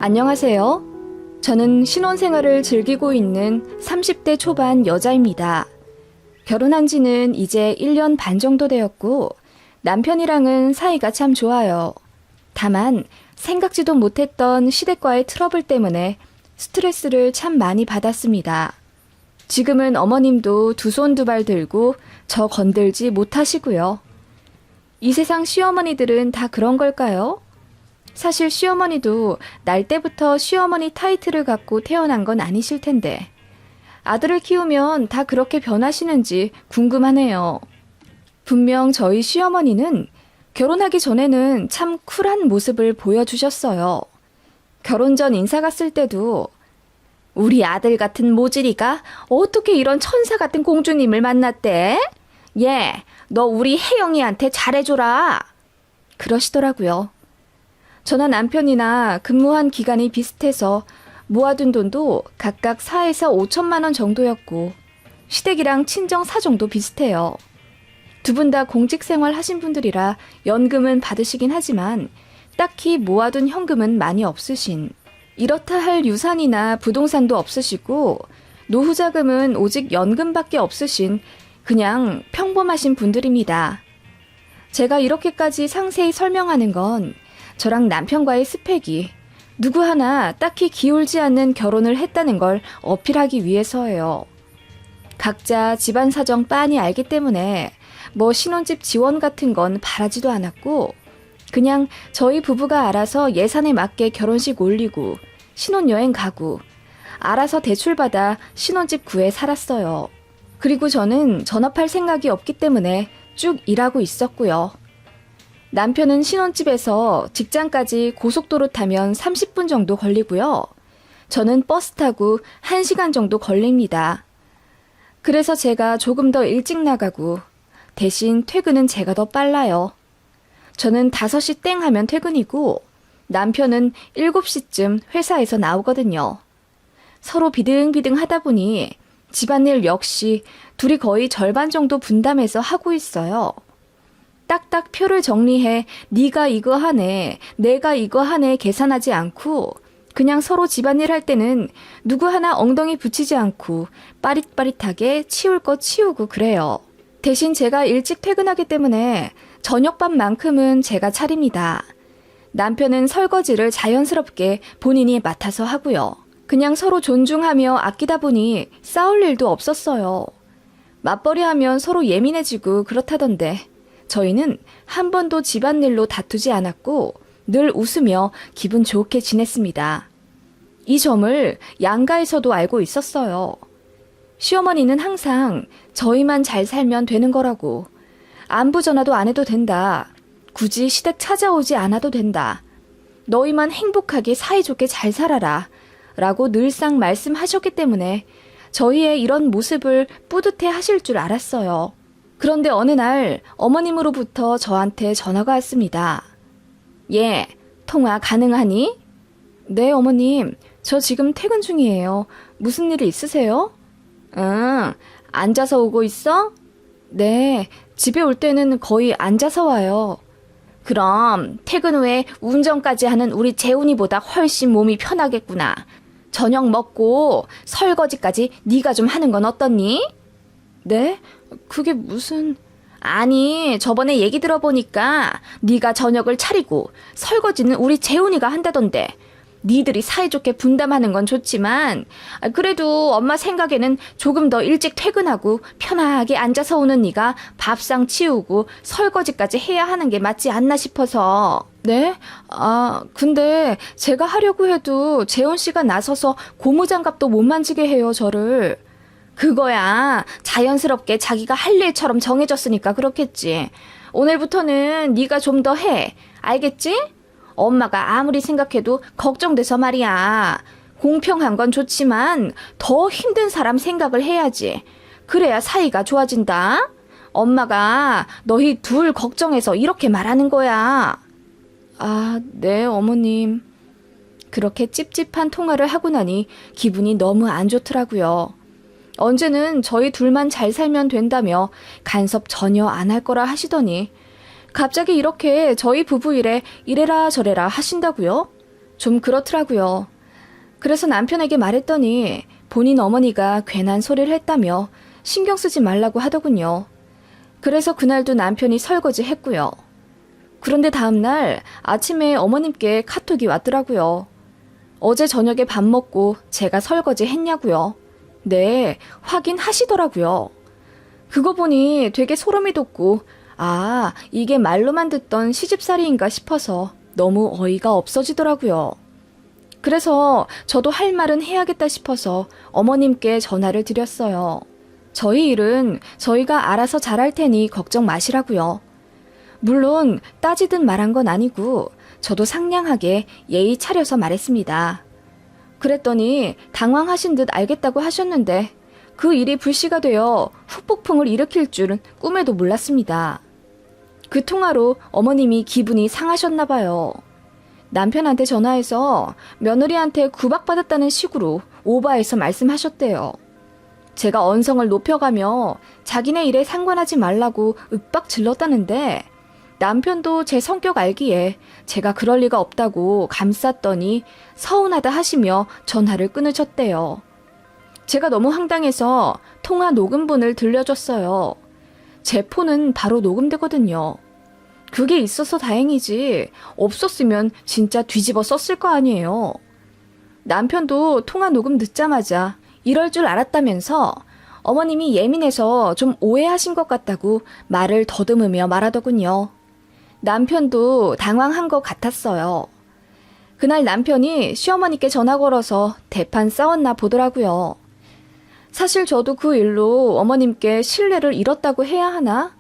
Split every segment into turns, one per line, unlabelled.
안녕하세요. 저는 신혼생활을 즐기고 있는 30대 초반 여자입니다. 결혼한 지는 이제 1년 반 정도 되었고 남편이랑은 사이가 참 좋아요. 다만 생각지도 못했던 시댁과의 트러블 때문에 스트레스를 참 많이 받았습니다. 지금은 어머님도 두 손 두 발 들고 저 건들지 못하시고요. 이 세상 시어머니들은 다 그런 걸까요? 사실 시어머니도 날 때부터 시어머니 타이틀을 갖고 태어난 건 아니실 텐데 아들을 키우면 다 그렇게 변하시는지 궁금하네요. 분명 저희 시어머니는 결혼하기 전에는 참 쿨한 모습을 보여주셨어요. 결혼 전 인사 갔을 때도 우리 아들 같은 모질이가 어떻게 이런 천사 같은 공주님을 만났대? 얘, 너 우리 혜영이한테 잘해줘라. 그러시더라고요. 저나 남편이나 근무한 기간이 비슷해서 모아둔 돈도 각각 4에서 5천만 원 정도였고 시댁이랑 친정 사정도 비슷해요. 두 분 다 공직 생활 하신 분들이라 연금은 받으시긴 하지만 딱히 모아둔 현금은 많이 없으신, 이렇다 할 유산이나 부동산도 없으시고 노후 자금은 오직 연금밖에 없으신 그냥 평범하신 분들입니다. 제가 이렇게까지 상세히 설명하는 건 저랑 남편과의 스펙이 누구 하나 딱히 기울지 않는 결혼을 했다는 걸 어필하기 위해서예요. 각자 집안 사정 빤히 알기 때문에 뭐 신혼집 지원 같은 건 바라지도 않았고 그냥 저희 부부가 알아서 예산에 맞게 결혼식 올리고 신혼여행 가고 알아서 대출받아 신혼집 구해 살았어요. 그리고 저는 전업할 생각이 없기 때문에 쭉 일하고 있었고요. 남편은 신혼집에서 직장까지 고속도로 타면 30분 정도 걸리고요. 저는 버스 타고 1시간 정도 걸립니다. 그래서 제가 조금 더 일찍 나가고 대신 퇴근은 제가 더 빨라요. 저는 5시 땡 하면 퇴근이고 남편은 7시쯤 회사에서 나오거든요. 서로 비등비등 하다 보니 집안일 역시 둘이 거의 절반 정도 분담해서 하고 있어요. 딱딱 표를 정리해 네가 이거 하네, 내가 이거 하네 계산하지 않고 그냥 서로 집안일 할 때는 누구 하나 엉덩이 붙이지 않고 빠릿빠릿하게 치울 거 치우고 그래요. 대신 제가 일찍 퇴근하기 때문에 저녁밥만큼은 제가 차립니다. 남편은 설거지를 자연스럽게 본인이 맡아서 하고요. 그냥 서로 존중하며 아끼다 보니 싸울 일도 없었어요. 맞벌이하면 서로 예민해지고 그렇다던데 저희는 한 번도 집안일로 다투지 않았고 늘 웃으며 기분 좋게 지냈습니다. 이 점을 양가에서도 알고 있었어요. 시어머니는 항상 저희만 잘 살면 되는 거라고, 안부 전화도 안 해도 된다, 굳이 시댁 찾아오지 않아도 된다, 너희만 행복하게 사이좋게 잘 살아라 라고 늘상 말씀하셨기 때문에 저희의 이런 모습을 뿌듯해 하실 줄 알았어요. 그런데 어느 날 어머님으로부터 저한테 전화가 왔습니다. 예, 통화 가능하니? 네, 어머님. 저 지금 퇴근 중이에요. 무슨 일 있으세요? 응, 앉아서 오고 있어? 네, 집에 올 때는 거의 앉아서 와요. 그럼 퇴근 후에 운전까지 하는 우리 재훈이보다 훨씬 몸이 편하겠구나. 저녁 먹고 설거지까지 네가 좀 하는 건 어떻니? 네? 그게 무슨... 아니, 저번에 얘기 들어보니까 네가 저녁을 차리고 설거지는 우리 재훈이가 한다던데. 니들이 사이좋게 분담하는 건 좋지만 그래도 엄마 생각에는 조금 더 일찍 퇴근하고 편하게 앉아서 오는 네가 밥상 치우고 설거지까지 해야 하는 게 맞지 않나 싶어서. 네? 근데 제가 하려고 해도 재훈 씨가 나서서 고무장갑도 못 만지게 해요, 저를. 그거야 자연스럽게 자기가 할 일처럼 정해졌으니까 그렇겠지. 오늘부터는 네가 좀 더 해. 알겠지? 엄마가 아무리 생각해도 걱정돼서 말이야. 공평한 건 좋지만 더 힘든 사람 생각을 해야지. 그래야 사이가 좋아진다. 엄마가 너희 둘 걱정해서 이렇게 말하는 거야. 네, 어머님. 그렇게 찝찝한 통화를 하고 나니 기분이 너무 안 좋더라고요. 언제는 저희 둘만 잘 살면 된다며 간섭 전혀 안 할 거라 하시더니 갑자기 이렇게 저희 부부 일에 이래라 저래라 하신다고요? 좀 그렇더라고요. 그래서 남편에게 말했더니 본인 어머니가 괜한 소리를 했다며 신경 쓰지 말라고 하더군요. 그래서 그날도 남편이 설거지 했고요. 그런데 다음날 아침에 어머님께 카톡이 왔더라고요. 어제 저녁에 밥 먹고 제가 설거지 했냐고요. 네, 확인하시더라고요. 그거 보니 되게 소름이 돋고 아, 이게 말로만 듣던 시집살이인가 싶어서 너무 어이가 없어지더라고요. 그래서 저도 할 말은 해야겠다 싶어서 어머님께 전화를 드렸어요. 저희 일은 저희가 알아서 잘할 테니 걱정 마시라고요. 물론 따지듯 말한 건 아니고 저도 상냥하게 예의 차려서 말했습니다. 그랬더니 당황하신 듯 알겠다고 하셨는데 그 일이 불씨가 되어 후폭풍을 일으킬 줄은 꿈에도 몰랐습니다. 그 통화로 어머님이 기분이 상하셨나 봐요. 남편한테 전화해서 며느리한테 구박받았다는 식으로 오버해서 말씀하셨대요. 제가 언성을 높여가며 자기네 일에 상관하지 말라고 윽박 질렀다는데 남편도 제 성격 알기에 제가 그럴 리가 없다고 감쌌더니 서운하다 하시며 전화를 끊으셨대요. 제가 너무 황당해서 통화 녹음본을 들려줬어요. 제 폰은 바로 녹음되거든요. 그게 있어서 다행이지 없었으면 진짜 뒤집어 썼을 거 아니에요. 남편도 통화 녹음 듣자마자 이럴 줄 알았다면서 어머님이 예민해서 좀 오해하신 것 같다고 말을 더듬으며 말하더군요. 남편도 당황한 것 같았어요. 그날 남편이 시어머니께 전화 걸어서 대판 싸웠나 보더라고요. 사실 저도 그 일로 어머님께 신뢰를 잃었다고 해야 하나?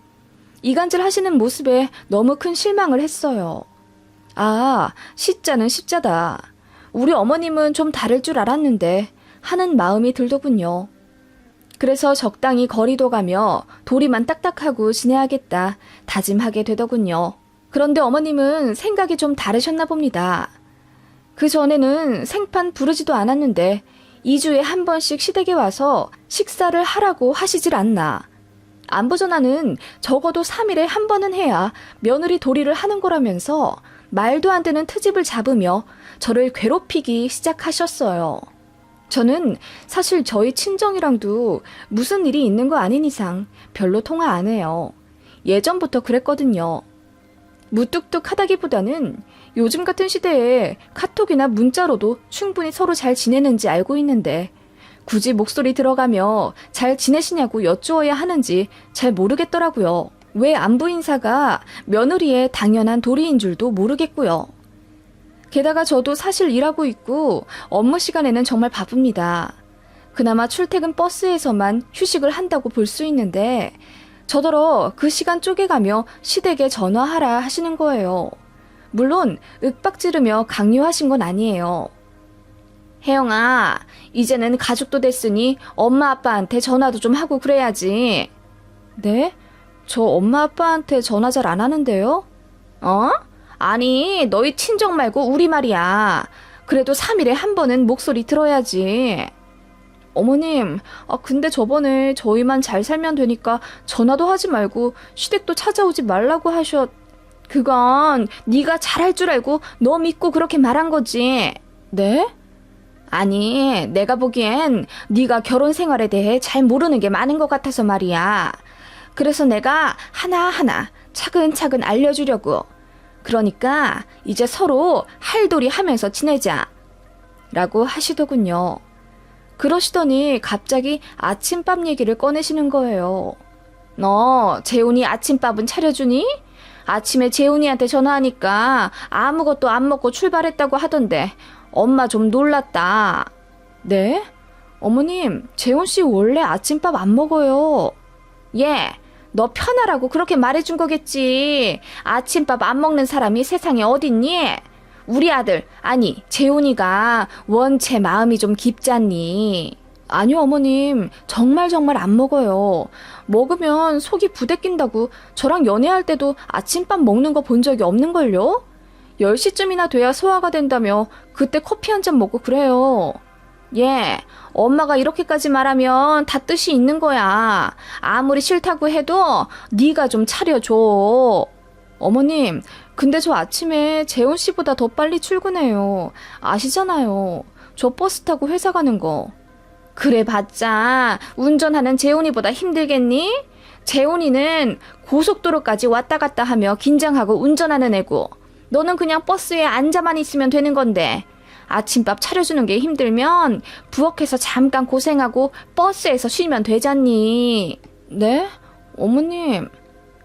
이간질 하시는 모습에 너무 큰 실망을 했어요. 아, 시자는 십자다. 우리 어머님은 좀 다를 줄 알았는데 하는 마음이 들더군요. 그래서 적당히 거리도 가며 도리만 딱딱하고 지내야겠다 다짐하게 되더군요. 그런데 어머님은 생각이 좀 다르셨나 봅니다. 그 전에는 생판 부르지도 않았는데 2주에 한 번씩 시댁에 와서 식사를 하라고 하시질 않나. 안부 전화는 적어도 3일에 한 번은 해야 며느리 도리를 하는 거라면서 말도 안 되는 트집을 잡으며 저를 괴롭히기 시작하셨어요. 저는 사실 저희 친정이랑도 무슨 일이 있는 거 아닌 이상 별로 통화 안 해요. 예전부터 그랬거든요. 무뚝뚝하다기보다는 요즘 같은 시대에 카톡이나 문자로도 충분히 서로 잘 지내는지 알고 있는데 굳이 목소리 들어가며 잘 지내시냐고 여쭈어야 하는지 잘 모르겠더라고요. 왜 안부 인사가 며느리의 당연한 도리인 줄도 모르겠고요. 게다가 저도 사실 일하고 있고 업무 시간에는 정말 바쁩니다. 그나마 출퇴근 버스에서만 휴식을 한다고 볼 수 있는데 저더러 그 시간 쪼개가며 시댁에 전화하라 하시는 거예요. 물론 윽박지르며 강요하신 건 아니에요. 혜영아, 이제는 가족도 됐으니 엄마 아빠한테 전화도 좀 하고 그래야지. 네? 저 엄마 아빠한테 전화 잘 안 하는데요? 어? 아니, 너희 친정 말고 우리 말이야. 그래도 3일에 한 번은 목소리 들어야지. 어머님, 근데 저번에 저희만 잘 살면 되니까 전화도 하지 말고 시댁도 찾아오지 말라고 그건 네가 잘할 줄 알고 너 믿고 그렇게 말한 거지. 네? 아니, 내가 보기엔 네가 결혼 생활에 대해 잘 모르는 게 많은 것 같아서 말이야. 그래서 내가 하나하나 차근차근 알려주려고. 그러니까 이제 서로 할도리 하면서 지내자. 라고 하시더군요. 그러시더니 갑자기 아침밥 얘기를 꺼내시는 거예요. 너 재훈이 아침밥은 차려주니? 아침에 재훈이한테 전화하니까 아무것도 안 먹고 출발했다고 하던데 엄마 좀 놀랐다. 네? 어머님, 재훈씨 원래 아침밥 안 먹어요. 예, 너 편하라고 그렇게 말해준 거겠지. 아침밥 안 먹는 사람이 세상에 어딨니? 우리 아들, 아니 재훈이가 원체 마음이 좀 깊잖니. 아니요 어머님, 정말 안 먹어요. 먹으면 속이 부대낀다고 저랑 연애할 때도 아침밥 먹는 거 본 적이 없는걸요? 10시쯤이나 돼야 소화가 된다며 그때 커피 한 잔 먹고 그래요. 예, 엄마가 이렇게까지 말하면 다 뜻이 있는 거야. 아무리 싫다고 해도 네가 좀 차려줘. 어머님, 근데 저 아침에 재훈 씨보다 더 빨리 출근해요. 아시잖아요. 저 버스 타고 회사 가는 거. 그래 봤자 운전하는 재훈이보다 힘들겠니? 재훈이는 고속도로까지 왔다 갔다 하며 긴장하고 운전하는 애고 너는 그냥 버스에 앉아만 있으면 되는 건데 아침밥 차려주는 게 힘들면 부엌에서 잠깐 고생하고 버스에서 쉬면 되잖니. 네? 어머님.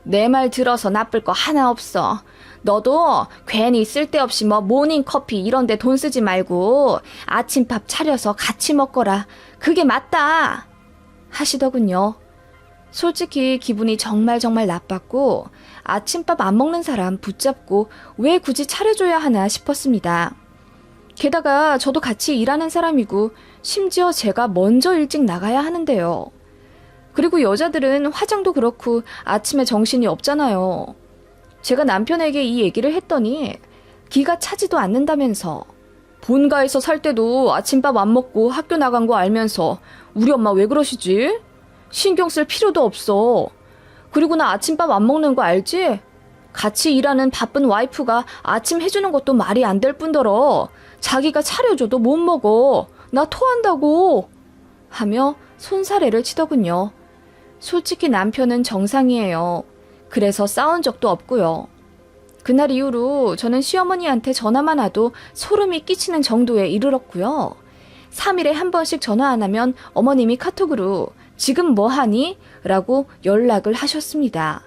내 말 들어서 나쁠 거 하나 없어. 너도 괜히 쓸데없이 뭐 모닝커피 이런 데 돈 쓰지 말고 아침밥 차려서 같이 먹거라. 그게 맞다. 하시더군요. 솔직히 기분이 정말 나빴고 아침밥 안 먹는 사람 붙잡고 왜 굳이 차려줘야 하나 싶었습니다. 게다가 저도 같이 일하는 사람이고 심지어 제가 먼저 일찍 나가야 하는데요. 그리고 여자들은 화장도 그렇고 아침에 정신이 없잖아요. 제가 남편에게 이 얘기를 했더니 기가 차지도 않는다면서 본가에서 살 때도 아침밥 안 먹고 학교 나간 거 알면서 우리 엄마 왜 그러시지? 신경 쓸 필요도 없어. 그리고 나 아침밥 안 먹는 거 알지? 같이 일하는 바쁜 와이프가 아침 해주는 것도 말이 안 될 뿐더러 자기가 차려줘도 못 먹어. 나 토한다고. 하며 손사래를 치더군요. 솔직히 남편은 정상이에요. 그래서 싸운 적도 없고요. 그날 이후로 저는 시어머니한테 전화만 와도 소름이 끼치는 정도에 이르렀고요. 3일에 한 번씩 전화 안 하면 어머님이 카톡으로 지금 뭐 하니? 라고 연락을 하셨습니다.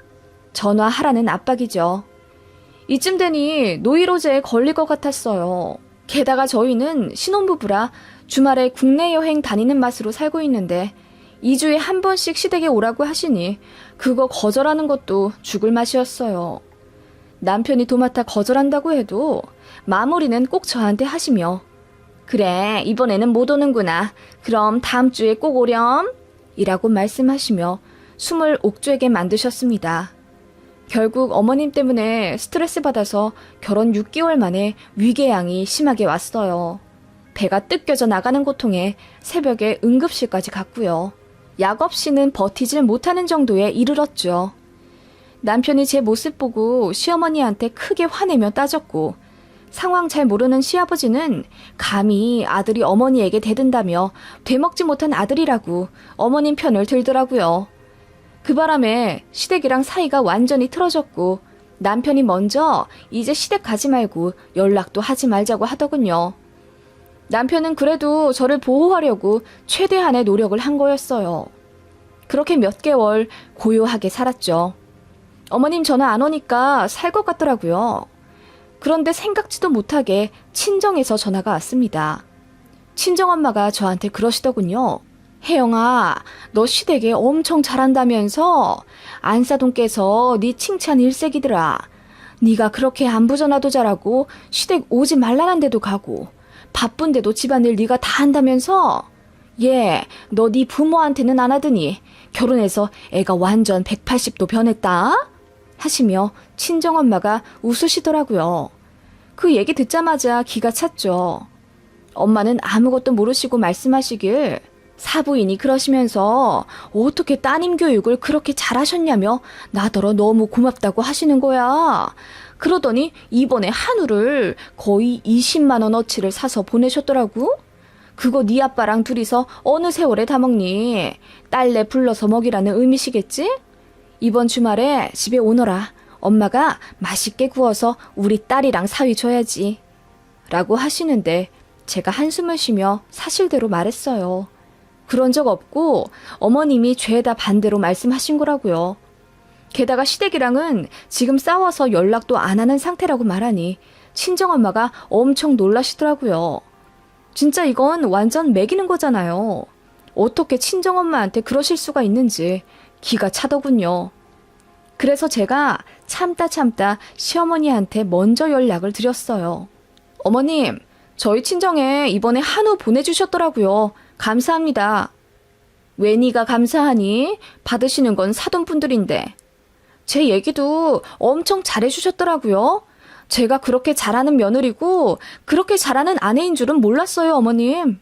전화하라는 압박이죠. 이쯤 되니 노이로제에 걸릴 것 같았어요. 게다가 저희는 신혼부부라 주말에 국내 여행 다니는 맛으로 살고 있는데 2주에 한 번씩 시댁에 오라고 하시니 그거 거절하는 것도 죽을 맛이었어요. 남편이 도맡아 거절한다고 해도 마무리는 꼭 저한테 하시며 그래 이번에는 못 오는구나. 그럼 다음 주에 꼭 오렴. 이라고 말씀하시며 숨을 옥죄게 만드셨습니다. 결국 어머님 때문에 스트레스 받아서 결혼 6개월 만에 위궤양이 심하게 왔어요. 배가 뜯겨져 나가는 고통에 새벽에 응급실까지 갔고요. 약 없이는 버티질 못하는 정도에 이르렀죠. 남편이 제 모습 보고 시어머니한테 크게 화내며 따졌고 상황 잘 모르는 시아버지는 감히 아들이 어머니에게 대든다며 되먹지 못한 아들이라고 어머님 편을 들더라고요. 그 바람에 시댁이랑 사이가 완전히 틀어졌고 남편이 먼저 이제 시댁 가지 말고 연락도 하지 말자고 하더군요. 남편은 그래도 저를 보호하려고 최대한의 노력을 한 거였어요. 그렇게 몇 개월 고요하게 살았죠. 어머님 전화 안 오니까 살 것 같더라고요. 그런데 생각지도 못하게 친정에서 전화가 왔습니다. 친정엄마가 저한테 그러시더군요. 혜영아, 너 시댁에 엄청 잘한다면서 안사돈께서 네 칭찬 일색이더라. 네가 그렇게 안부 전화도 잘하고 시댁 오지 말라는 데도 가고 바쁜데도 집안일 네가 다 한다면서? 너 네 부모한테는 안 하더니 결혼해서 애가 완전 180도 변했다? 하시며 친정엄마가 웃으시더라고요. 그 얘기 듣자마자 기가 찼죠. 엄마는 아무것도 모르시고 말씀하시길 사부인이 그러시면서 어떻게 따님 교육을 그렇게 잘하셨냐며 나더러 너무 고맙다고 하시는 거야. 그러더니 이번에 한우를 거의 20만 원어치를 사서 보내셨더라고. 그거 네 아빠랑 둘이서 어느 세월에 다 먹니? 딸내 불러서 먹이라는 의미시겠지? 이번 주말에 집에 오너라. 엄마가 맛있게 구워서 우리 딸이랑 사위 줘야지. 라고 하시는데 제가 한숨을 쉬며 사실대로 말했어요. 그런 적 없고 어머님이 죄다 반대로 말씀하신 거라고요. 게다가 시댁이랑은 지금 싸워서 연락도 안 하는 상태라고 말하니 친정엄마가 엄청 놀라시더라고요. 진짜 이건 완전 매기는 거잖아요. 어떻게 친정엄마한테 그러실 수가 있는지 기가 차더군요. 그래서 제가 참다 시어머니한테 먼저 연락을 드렸어요. 어머님, 저희 친정에 이번에 한우 보내주셨더라고요. 감사합니다. 왜 네가 감사하니? 받으시는 건 사돈분들인데. 제 얘기도 엄청 잘해주셨더라고요. 제가 그렇게 잘하는 며느리고 그렇게 잘하는 아내인 줄은 몰랐어요, 어머님.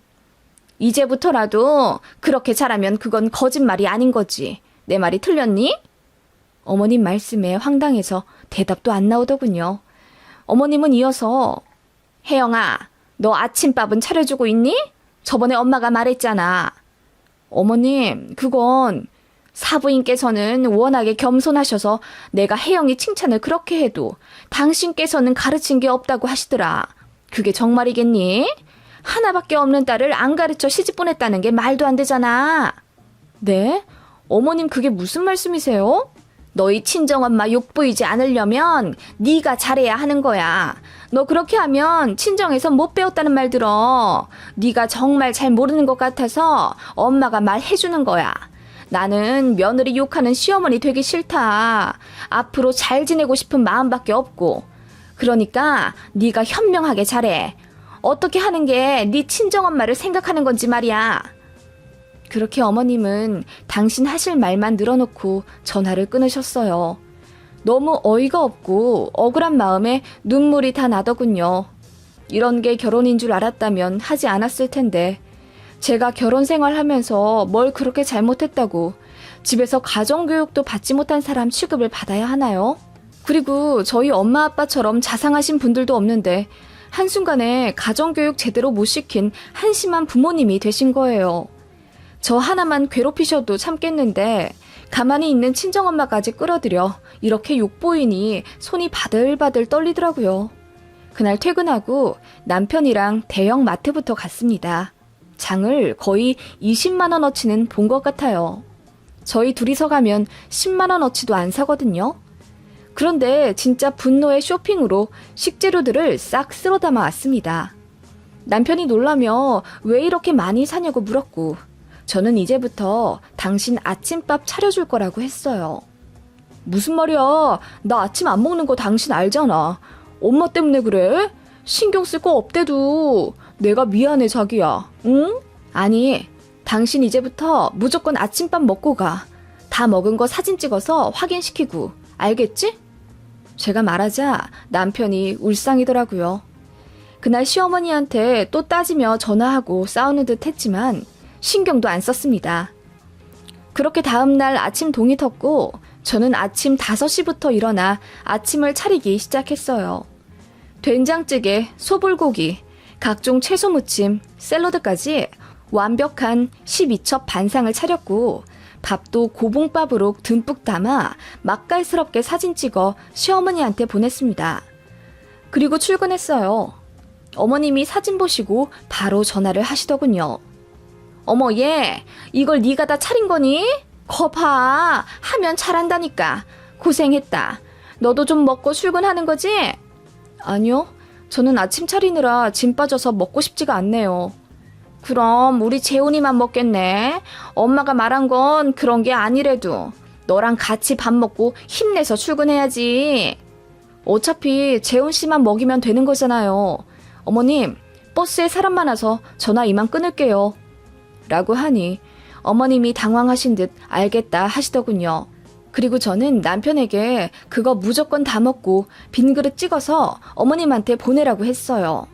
이제부터라도 그렇게 잘하면 그건 거짓말이 아닌 거지. 내 말이 틀렸니? 어머님 말씀에 황당해서 대답도 안 나오더군요. 어머님은 이어서 혜영아, 너 아침밥은 차려주고 있니? 저번에 엄마가 말했잖아. 어머님, 그건 사부인께서는 워낙에 겸손하셔서 내가 혜영이 칭찬을 그렇게 해도 당신께서는 가르친 게 없다고 하시더라. 그게 정말이겠니? 하나밖에 없는 딸을 안 가르쳐 시집 보냈다는 게 말도 안 되잖아. 네? 어머님 그게 무슨 말씀이세요? 너희 친정엄마 욕보이지 않으려면 네가 잘해야 하는 거야. 너 그렇게 하면 친정에서 못 배웠다는 말 들어. 네가 정말 잘 모르는 것 같아서 엄마가 말해주는 거야. 나는 며느리 욕하는 시어머니 되기 싫다. 앞으로 잘 지내고 싶은 마음밖에 없고. 그러니까 네가 현명하게 잘해. 어떻게 하는 게 네 친정엄마를 생각하는 건지 말이야. 그렇게 어머님은 당신 하실 말만 늘어놓고 전화를 끊으셨어요. 너무 어이가 없고 억울한 마음에 눈물이 다 나더군요. 이런 게 결혼인 줄 알았다면 하지 않았을 텐데 제가 결혼 생활하면서 뭘 그렇게 잘못했다고 집에서 가정교육도 받지 못한 사람 취급을 받아야 하나요? 그리고 저희 엄마 아빠처럼 자상하신 분들도 없는데 한순간에 가정교육 제대로 못 시킨 한심한 부모님이 되신 거예요. 저 하나만 괴롭히셔도 참겠는데 가만히 있는 친정엄마까지 끌어들여 이렇게 욕보이니 손이 바들바들 떨리더라고요. 그날 퇴근하고 남편이랑 대형 마트부터 갔습니다. 장을 거의 20만 원어치는 본 것 같아요. 저희 둘이서 가면 10만 원어치도 안 사거든요. 그런데 진짜 분노의 쇼핑으로 식재료들을 싹 쓸어 담아 왔습니다. 남편이 놀라며 왜 이렇게 많이 사냐고 물었고 저는 이제부터 당신 아침밥 차려줄 거라고 했어요. 무슨 말이야? 나 아침 안 먹는 거 당신 알잖아. 엄마 때문에 그래? 신경 쓸 거 없대도. 내가 미안해 자기야. 응? 아니, 당신 이제부터 무조건 아침밥 먹고 가. 다 먹은 거 사진 찍어서 확인시키고. 알겠지? 제가 말하자 남편이 울상이더라고요. 그날 시어머니한테 또 따지며 전화하고 싸우는 듯 했지만 신경도 안 썼습니다. 그렇게 다음날 아침 동이 텄고 저는 아침 5시부터 일어나 아침을 차리기 시작했어요. 된장찌개, 소불고기, 각종 채소 무침, 샐러드까지 완벽한 12첩 반상을 차렸고 밥도 고봉밥으로 듬뿍 담아 맛깔스럽게 사진 찍어 시어머니한테 보냈습니다. 그리고 출근했어요. 어머님이 사진 보시고 바로 전화를 하시더군요. 어머 얘 이걸 네가 다 차린 거니? 거 봐 하면 잘한다니까. 고생했다. 너도 좀 먹고 출근하는 거지? 아니요. 저는 아침 차리느라 짐 빠져서 먹고 싶지가 않네요. 그럼 우리 재훈이만 먹겠네. 엄마가 말한 건 그런 게 아니래도 너랑 같이 밥 먹고 힘내서 출근해야지. 어차피 재훈 씨만 먹이면 되는 거잖아요. 어머님 버스에 사람 많아서 전화 이만 끊을게요. 라고 하니 어머님이 당황하신 듯 알겠다 하시더군요. 그리고 저는 남편에게 그거 무조건 다 먹고 빈 그릇 찍어서 어머님한테 보내라고 했어요.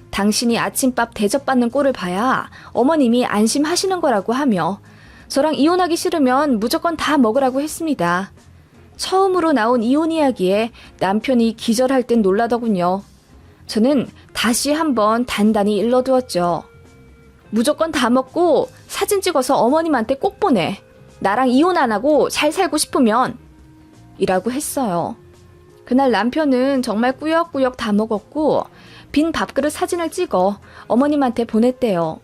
당신이 아침밥 대접받는 꼴을 봐야 어머님이 안심하시는 거라고 하며 저랑 이혼하기 싫으면 무조건 다 먹으라고 했습니다. 처음으로 나온 이혼 이야기에 남편이 기절할 듯 놀라더군요. 저는 다시 한번 단단히 일러두었죠. 무조건 다 먹고 사진 찍어서 어머님한테 꼭 보내. 나랑 이혼 안 하고 잘 살고 싶으면 이라고 했어요. 그날 남편은 정말 꾸역꾸역 다 먹었고 빈 밥그릇 사진을 찍어 어머님한테 보냈대요.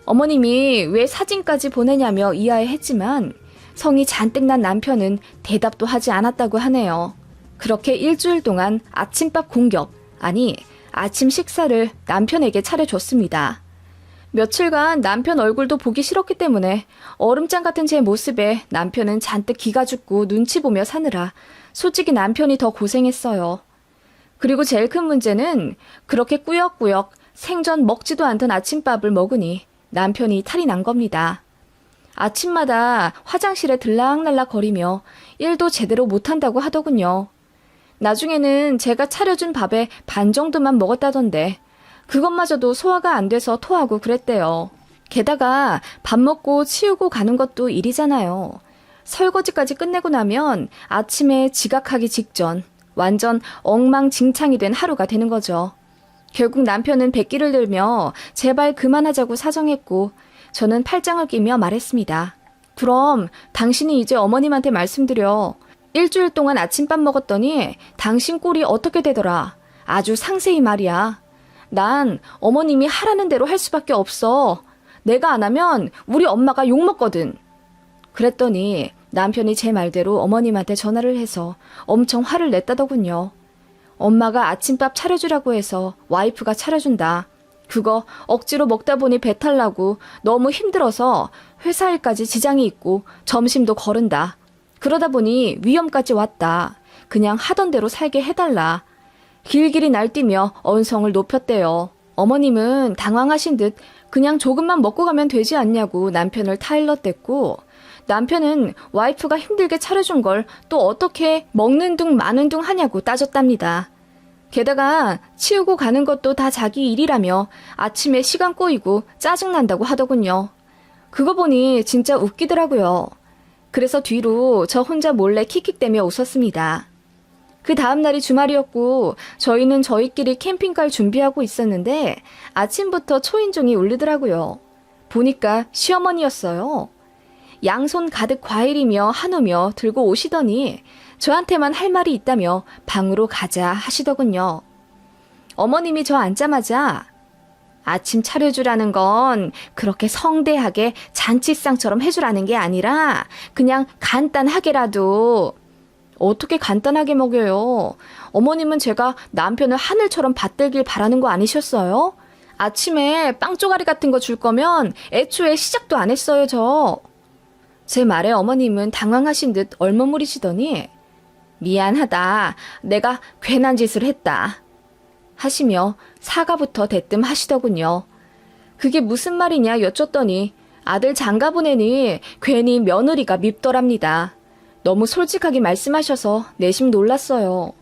어머님이 왜 사진까지 보내냐며 이하했지만 성이 잔뜩 난 남편은 대답도 하지 않았다고 하네요. 그렇게 일주일 동안 아침밥 공격, 아니 아침 식사를 남편에게 차려줬습니다. 며칠간 남편 얼굴도 보기 싫었기 때문에 얼음장 같은 제 모습에 남편은 잔뜩 기가 죽고 눈치 보며 사느라 솔직히 남편이 더 고생했어요. 그리고 제일 큰 문제는 그렇게 꾸역꾸역 생전 먹지도 않던 아침밥을 먹으니 남편이 탈이 난 겁니다. 아침마다 화장실에 들락날락 거리며 일도 제대로 못한다고 하더군요. 나중에는 제가 차려준 밥의 반 정도만 먹었다던데 그것마저도 소화가 안 돼서 토하고 그랬대요. 게다가 밥 먹고 치우고 가는 것도 일이잖아요. 설거지까지 끝내고 나면 아침에 지각하기 직전 완전 엉망진창이 된 하루가 되는 거죠. 결국 남편은 백기를 들며 제발 그만하자고 사정했고 저는 팔짱을 끼며 말했습니다. 그럼 당신이 이제 어머님한테 말씀드려. 일주일 동안 아침밥 먹었더니 당신 꼴이 어떻게 되더라. 아주 상세히 말이야. 난 어머님이 하라는 대로 할 수밖에 없어. 내가 안 하면 우리 엄마가 욕먹거든. 그랬더니 남편이 제 말대로 어머님한테 전화를 해서 엄청 화를 냈다더군요. 엄마가 아침밥 차려주라고 해서 와이프가 차려준다. 그거 억지로 먹다 보니 배탈 나고 너무 힘들어서 회사 일까지 지장이 있고 점심도 거른다. 그러다 보니 위험까지 왔다. 그냥 하던 대로 살게 해달라. 길길이 날뛰며 언성을 높였대요. 어머님은 당황하신 듯 그냥 조금만 먹고 가면 되지 않냐고 남편을 타일러댔고 남편은 와이프가 힘들게 차려준 걸 또 어떻게 먹는 둥 마는 둥 하냐고 따졌답니다. 게다가 치우고 가는 것도 다 자기 일이라며 아침에 시간 꼬이고 짜증난다고 하더군요. 그거 보니 진짜 웃기더라고요. 그래서 뒤로 저 혼자 몰래 킥킥대며 웃었습니다. 그 다음 날이 주말이었고 저희는 저희끼리 캠핑 갈 준비하고 있었는데 아침부터 초인종이 울리더라고요. 보니까 시어머니였어요. 양손 가득 과일이며 한우며 들고 오시더니 저한테만 할 말이 있다며 방으로 가자 하시더군요. 어머님이 저 앉자마자 아침 차려주라는 건 그렇게 성대하게 잔치상처럼 해주라는 게 아니라 그냥 간단하게라도. 어떻게 간단하게 먹여요? 어머님은 제가 남편을 하늘처럼 받들길 바라는 거 아니셨어요? 아침에 빵 쪼가리 같은 거 줄 거면 애초에 시작도 안 했어요, 저. 제 말에 어머님은 당황하신 듯 얼머무리시더니 미안하다. 내가 괜한 짓을 했다. 하시며 사과부터 대뜸 하시더군요. 그게 무슨 말이냐 여쭸더니 아들 장가 보내니 괜히 며느리가 밉더랍니다. 너무 솔직하게 말씀하셔서 내심 놀랐어요.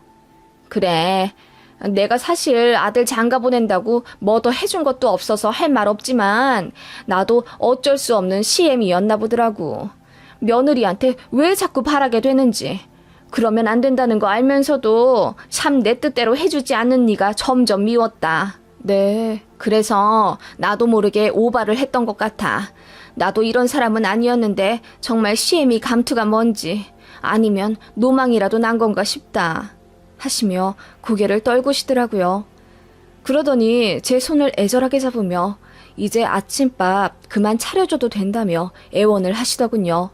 그래, 내가 사실 아들 장가 보낸다고 뭐 더 해준 것도 없어서 할 말 없지만 나도 어쩔 수 없는 시엠이었나 보더라고. 며느리한테 왜 자꾸 바라게 되는지. 그러면 안 된다는 거 알면서도 참 내 뜻대로 해주지 않는 네가 점점 미웠다. 네, 그래서 나도 모르게 오바를 했던 것 같아. 나도 이런 사람은 아니었는데 정말 시엠이 감투가 뭔지 아니면 노망이라도 난 건가 싶다 하시며 고개를 떨구시더라고요. 그러더니 제 손을 애절하게 잡으며 이제 아침밥 그만 차려줘도 된다며 애원을 하시더군요.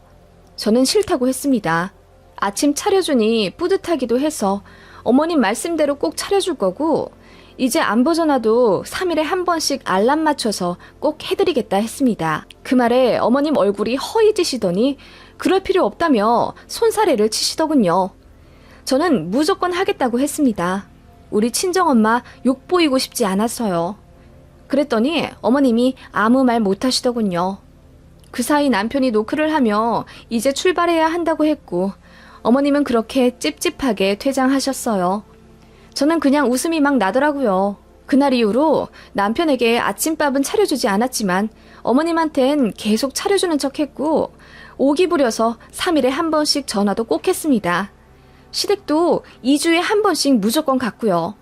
저는 싫다고 했습니다. 아침 차려주니 뿌듯하기도 해서 어머님 말씀대로 꼭 차려줄 거고 이제 안부 전화도 3일에 한 번씩 알람 맞춰서 꼭 해드리겠다 했습니다. 그 말에 어머님 얼굴이 허해지시더니 그럴 필요 없다며 손사래를 치시더군요. 저는 무조건 하겠다고 했습니다. 우리 친정엄마 욕 보이고 싶지 않았어요. 그랬더니 어머님이 아무 말 못하시더군요. 그 사이 남편이 노크를 하며 이제 출발해야 한다고 했고 어머님은 그렇게 찝찝하게 퇴장하셨어요. 저는 그냥 웃음이 막 나더라고요. 그날 이후로 남편에게 아침밥은 차려주지 않았지만 어머님한텐 계속 차려주는 척했고 오기 부려서 3일에 한 번씩 전화도 꼭 했습니다. 시댁도 2주에 한 번씩 무조건 갔고요.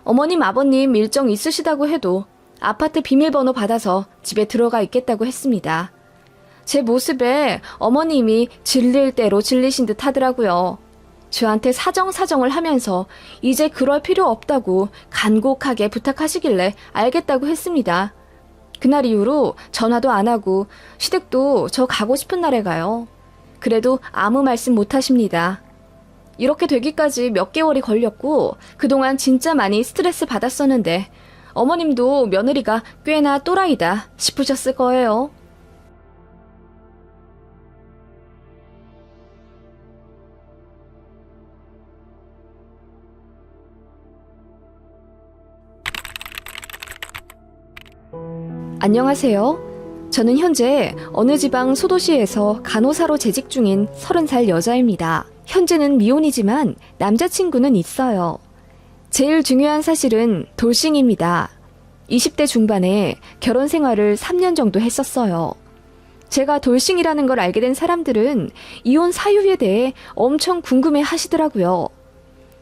어머님 아버님 일정 있으시다고 해도 아파트 비밀번호 받아서 집에 들어가 있겠다고 했습니다. 제 모습에 어머님이 질릴 대로 질리신 듯 하더라고요. 저한테 사정사정을 하면서 이제 그럴 필요 없다고 간곡하게 부탁하시길래 알겠다고 했습니다. 그날 이후로 전화도 안 하고 시댁도 저 가고 싶은 날에 가요. 그래도 아무 말씀 못 하십니다. 이렇게 되기까지 몇 개월이 걸렸고 그동안 진짜 많이 스트레스 받았었는데 어머님도 며느리가 꽤나 또라이다 싶으셨을 거예요. 안녕하세요. 저는 현재 어느 지방 소도시에서 간호사로 재직 중인 30살 여자입니다. 현재는 미혼이지만 남자친구는 있어요. 제일 중요한 사실은 돌싱입니다. 20대 중반에 결혼 생활을 3년 정도 했었어요. 제가 돌싱이라는 걸 알게 된 사람들은 이혼 사유에 대해 엄청 궁금해 하시더라고요.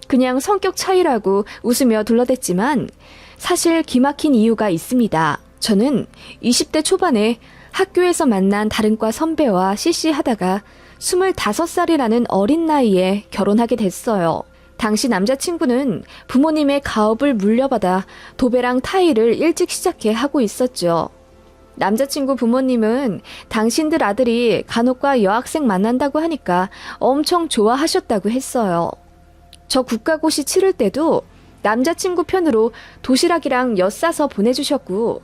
그냥 성격 차이라고 웃으며 둘러댔지만 사실 기막힌 이유가 있습니다. 저는 20대 초반에 학교에서 만난 다른 과 선배와 CC하다가 25살이라는 어린 나이에 결혼하게 됐어요. 당시 남자친구는 부모님의 가업을 물려받아 도배랑 타일을 일찍 시작해 하고 있었죠. 남자친구 부모님은 당신들 아들이 간호과 여학생 만난다고 하니까 엄청 좋아하셨다고 했어요. 저 국가고시 치를 때도 남자친구 편으로 도시락이랑 엿 싸서 보내주셨고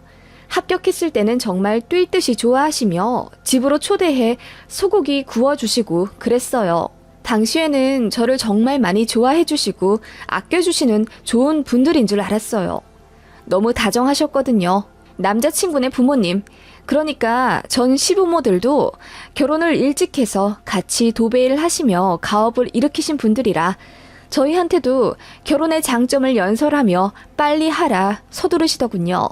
합격했을 때는 정말 뛸 듯이 좋아하시며 집으로 초대해 소고기 구워주시고 그랬어요. 당시에는 저를 정말 많이 좋아해주시고 아껴주시는 좋은 분들인 줄 알았어요. 너무 다정하셨거든요. 남자친구네 부모님, 그러니까 전 시부모들도 결혼을 일찍 해서 같이 도배일 하시며 가업을 일으키신 분들이라 저희한테도 결혼의 장점을 연설하며 빨리 하라 서두르시더군요.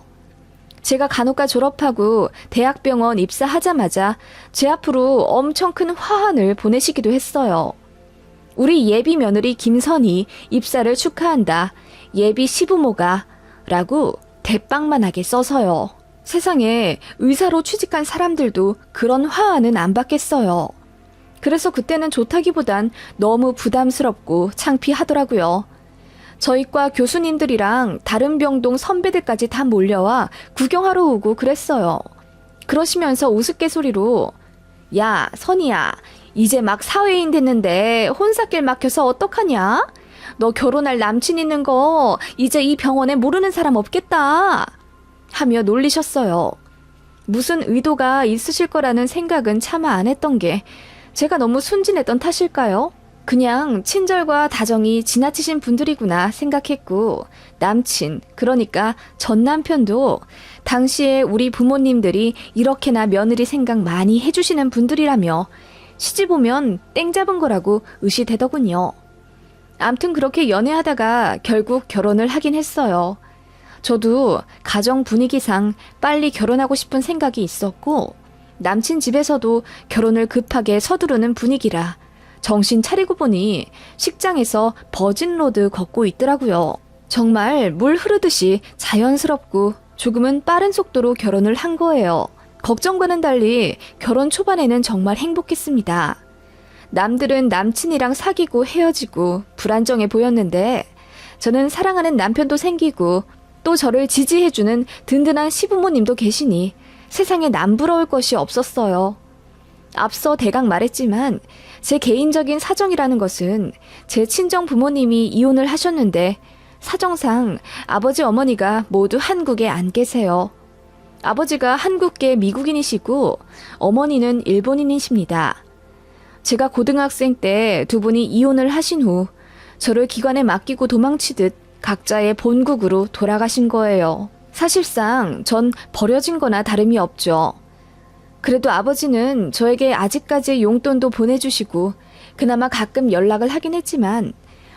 제가 간호과 졸업하고 대학병원 입사하자마자 제 앞으로 엄청 큰 화환을 보내시기도 했어요. 우리 예비 며느리 김선희 입사를 축하한다. 예비 시부모가 라고 대빵만하게 써서요. 세상에 의사로 취직한 사람들도 그런 화환은 안 받겠어요. 그래서 그때는 좋다기보단 너무 부담스럽고 창피하더라고요. 저희 과 교수님들이랑 다른 병동 선배들까지 다 몰려와 구경하러 오고 그랬어요. 그러시면서 우스갯소리로 야, 선이야, 이제 막 사회인 됐는데 혼사길 막혀서 어떡하냐? 너 결혼할 남친 있는 거 이제 이 병원에 모르는 사람 없겠다 하며 놀리셨어요. 무슨 의도가 있으실 거라는 생각은 차마 안 했던 게 제가 너무 순진했던 탓일까요? 그냥 친절과 다정이 지나치신 분들이구나 생각했고 남친, 그러니까 전 남편도 당시에 우리 부모님들이 이렇게나 며느리 생각 많이 해주시는 분들이라며 시집 오면 땡 잡은 거라고 의시되더군요. 암튼 그렇게 연애하다가 결국 결혼을 하긴 했어요. 저도 가정 분위기상 빨리 결혼하고 싶은 생각이 있었고 남친 집에서도 결혼을 급하게 서두르는 분위기라 정신 차리고 보니 식장에서 버진로드 걷고 있더라고요. 정말 물 흐르듯이 자연스럽고 조금은 빠른 속도로 결혼을 한 거예요. 걱정과는 달리 결혼 초반에는 정말 행복했습니다. 남들은 남친이랑 사귀고 헤어지고 불안정해 보였는데 저는 사랑하는 남편도 생기고 또 저를 지지해주는 든든한 시부모님도 계시니 세상에 남부러울 것이 없었어요. 앞서 대강 말했지만 제 개인적인 사정이라는 것은 제 친정 부모님이 이혼을 하셨는데 사정상 아버지 어머니가 모두 한국에 안 계세요. 아버지가 한국계 미국인이시고 어머니는 일본인이십니다. 제가 고등학생 때 두 분이 이혼을 하신 후 저를 기관에 맡기고 도망치듯 각자의 본국으로 돌아가신 거예요. 사실상 전 버려진 거나 다름이 없죠. 그래도 아버지는 저에게 아직까지 용돈도 보내주시고 그나마 가끔 연락을 하긴 했지만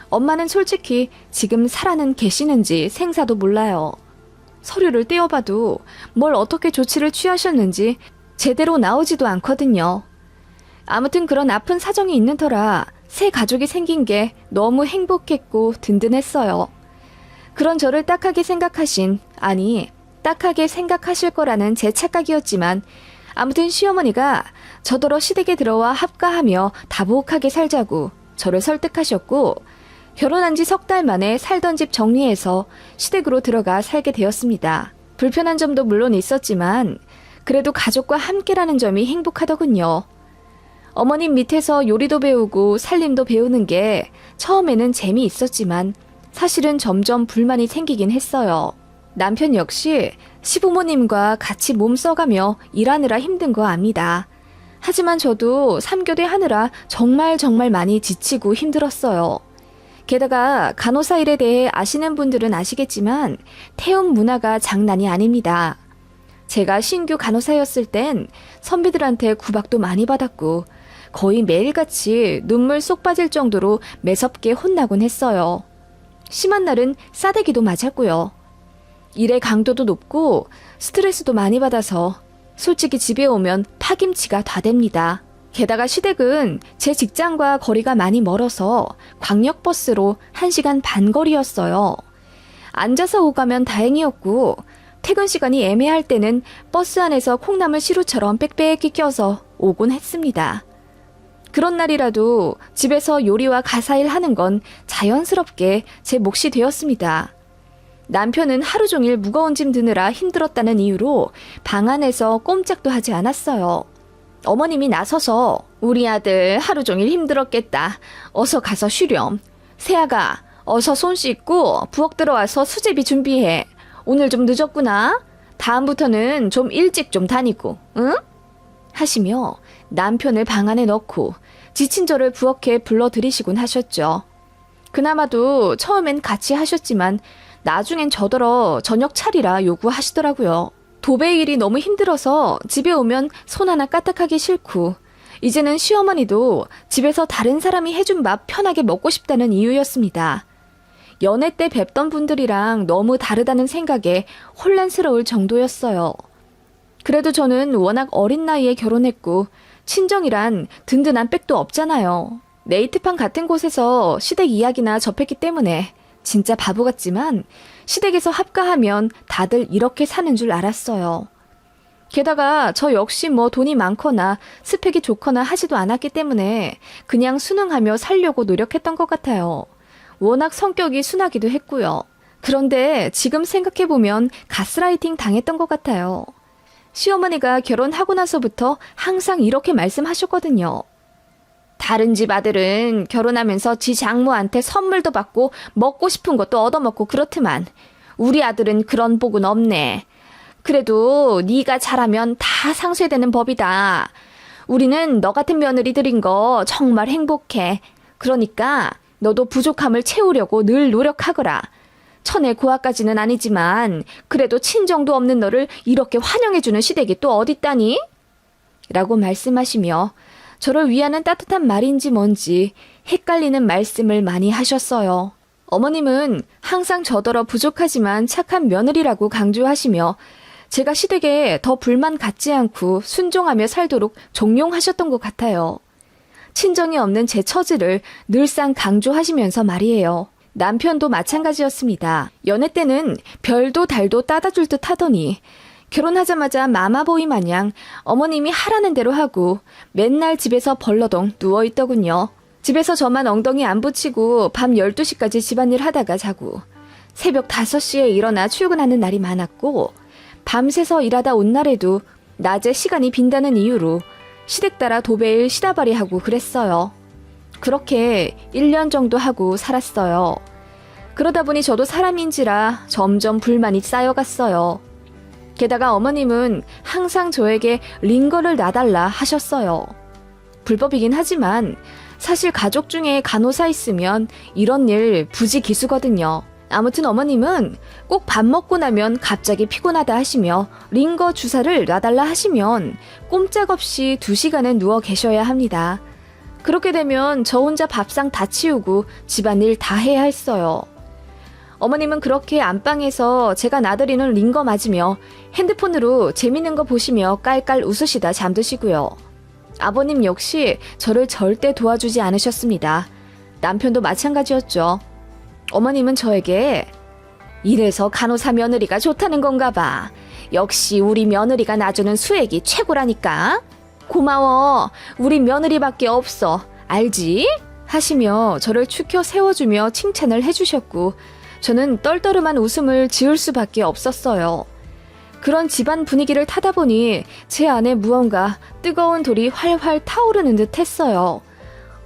엄마는 솔직히 지금 살아는 계시는지 생사도 몰라요. 서류를 떼어봐도 뭘 어떻게 조치를 취하셨는지 제대로 나오지도 않거든요. 아무튼 그런 아픈 사정이 있는 터라 새 가족이 생긴 게 너무 행복했고 든든했어요. 그런 저를 딱하게 생각하신, 아니 딱하게 생각하실 거라는 제 착각이었지만 아무튼 시어머니가 저더러 시댁에 들어와 합가하며 다복하게 살자고 저를 설득하셨고 결혼한 지 석 달 만에 살던 집 정리해서 시댁으로 들어가 살게 되었습니다. 불편한 점도 물론 있었지만 그래도 가족과 함께라는 점이 행복하더군요. 어머님 밑에서 요리도 배우고 살림도 배우는 게 처음에는 재미있었지만 사실은 점점 불만이 생기긴 했어요. 남편 역시 시부모님과 같이 몸 써가며 일하느라 힘든 거 압니다. 하지만 저도 3교대 하느라 정말 많이 지치고 힘들었어요. 게다가 간호사 일에 대해 아시는 분들은 아시겠지만 태움 문화가 장난이 아닙니다. 제가 신규 간호사였을 땐 선배들한테 구박도 많이 받았고 거의 매일같이 눈물 쏙 빠질 정도로 매섭게 혼나곤 했어요. 심한 날은 싸대기도 맞았고요. 일의 강도도 높고 스트레스도 많이 받아서 솔직히 집에 오면 파김치가 다 됩니다. 게다가 시댁은 제 직장과 거리가 많이 멀어서 광역버스로 1시간 반 거리였어요. 앉아서 오가면 다행이었고 퇴근 시간이 애매할 때는 버스 안에서 콩나물 시루처럼 빽빽히 껴서 오곤 했습니다. 그런 날이라도 집에서 요리와 가사일 하는 건 자연스럽게 제 몫이 되었습니다. 남편은 하루 종일 무거운 짐 드느라 힘들었다는 이유로 방 안에서 꼼짝도 하지 않았어요. 어머님이 나서서 우리 아들 하루 종일 힘들었겠다. 어서 가서 쉬렴. 세아가 어서 손 씻고 부엌 들어와서 수제비 준비해. 오늘 좀 늦었구나. 다음부터는 좀 일찍 좀 다니고, 응? 하시며 남편을 방 안에 넣고 지친 저를 부엌에 불러들이시곤 하셨죠. 그나마도 처음엔 같이 하셨지만 나중엔 저더러 저녁 차리라 요구하시더라고요. 도배 일이 너무 힘들어서 집에 오면 손 하나 까딱하기 싫고 이제는 시어머니도 집에서 다른 사람이 해준 밥 편하게 먹고 싶다는 이유였습니다. 연애 때 뵙던 분들이랑 너무 다르다는 생각에 혼란스러울 정도였어요. 그래도 저는 워낙 어린 나이에 결혼했고 친정이란 든든한 백도 없잖아요. 네이트판 같은 곳에서 시댁 이야기나 접했기 때문에 진짜 바보 같지만 시댁에서 합가하면 다들 이렇게 사는 줄 알았어요. 게다가 저 역시 뭐 돈이 많거나 스펙이 좋거나 하지도 않았기 때문에 그냥 순응하며 살려고 노력했던 것 같아요. 워낙 성격이 순하기도 했고요. 그런데 지금 생각해보면 가스라이팅 당했던 것 같아요. 시어머니가 결혼하고 나서부터 항상 이렇게 말씀하셨거든요. 다른 집 아들은 결혼하면서 지 장모한테 선물도 받고 먹고 싶은 것도 얻어먹고 그렇지만 우리 아들은 그런 복은 없네. 그래도 네가 잘하면 다 상쇄되는 법이다. 우리는 너 같은 며느리 들인 거 정말 행복해. 그러니까 너도 부족함을 채우려고 늘 노력하거라. 천의 고아까지는 아니지만 그래도 친정도 없는 너를 이렇게 환영해주는 시댁이 또 어딨다니? 라고 말씀하시며 저를 위하는 따뜻한 말인지 뭔지 헷갈리는 말씀을 많이 하셨어요. 어머님은 항상 저더러 부족하지만 착한 며느리라고 강조하시며 제가 시댁에 더 불만 갖지 않고 순종하며 살도록 종용하셨던 것 같아요. 친정이 없는 제 처지를 늘상 강조하시면서 말이에요. 남편도 마찬가지였습니다. 연애 때는 별도 달도 따다 줄 듯 하더니 결혼하자마자 마마보이 마냥 어머님이 하라는 대로 하고 맨날 집에서 벌러덩 누워있더군요. 집에서 저만 엉덩이 안 붙이고 밤 12시까지 집안일 하다가 자고 새벽 5시에 일어나 출근하는 날이 많았고 밤새서 일하다 온 날에도 낮에 시간이 빈다는 이유로 시댁 따라 도배일 시다발이 하고 그랬어요. 그렇게 1년 정도 하고 살았어요. 그러다 보니 저도 사람인지라 점점 불만이 쌓여갔어요. 게다가 어머님은 항상 저에게 링거를 놔달라 하셨어요. 불법이긴 하지만 사실 가족 중에 간호사 있으면 이런 일 부지기수거든요. 아무튼 어머님은 꼭 밥 먹고 나면 갑자기 피곤하다 하시며 링거 주사를 놔달라 하시면 꼼짝없이 2시간은 누워 계셔야 합니다. 그렇게 되면 저 혼자 밥상 다 치우고 집안일 다 해야 했어요. 어머님은 그렇게 안방에서 제가 나들이는 링거 맞으며 핸드폰으로 재밌는 거 보시며 깔깔 웃으시다 잠드시고요. 아버님 역시 저를 절대 도와주지 않으셨습니다. 남편도 마찬가지였죠. 어머님은 저에게 이래서 간호사 며느리가 좋다는 건가 봐. 역시 우리 며느리가 놔주는 수액이 최고라니까. 고마워. 우리 며느리밖에 없어. 알지? 하시며 저를 축혀 세워주며 칭찬을 해주셨고 저는 떨떠름한 웃음을 지을 수밖에 없었어요. 그런 집안 분위기를 타다 보니 제 안에 무언가 뜨거운 돌이 활활 타오르는 듯 했어요.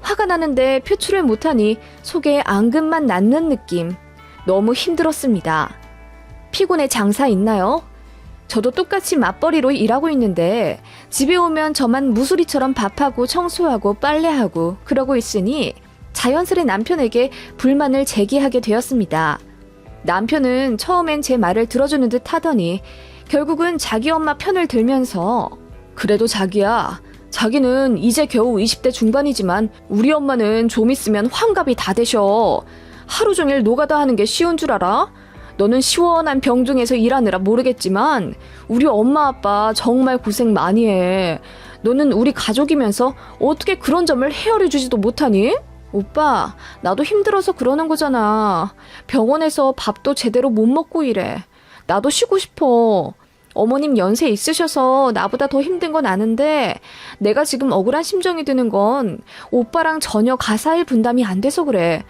화가 나는데 표출을 못하니 속에 앙금만 낳는 느낌. 너무 힘들었습니다. 피곤해 장사 있나요? 저도 똑같이 맞벌이로 일하고 있는데 집에 오면 저만 무수리처럼 밥하고 청소하고 빨래하고 그러고 있으니 자연스레 남편에게 불만을 제기하게 되었습니다. 남편은 처음엔 제 말을 들어주는 듯 하더니 결국은 자기 엄마 편을 들면서 그래도 자기야, 자기는 이제 겨우 20대 중반이지만 우리 엄마는 좀 있으면 환갑이 다 되셔. 하루 종일 노가다 하는 게 쉬운 줄 알아? 너는 시원한 병동에서 일하느라 모르겠지만 우리 엄마 아빠 정말 고생 많이 해. 너는 우리 가족이면서 어떻게 그런 점을 헤아려 주지도 못하니? 오빠, 나도 힘들어서 그러는 거잖아. 병원에서 밥도 제대로 못 먹고 이래. 나도 쉬고 싶어. 어머님 연세 있으셔서 나보다 더 힘든 건 아는데 내가 지금 억울한 심정이 드는 건 오빠랑 전혀 가사일 분담이 안 돼서 그래.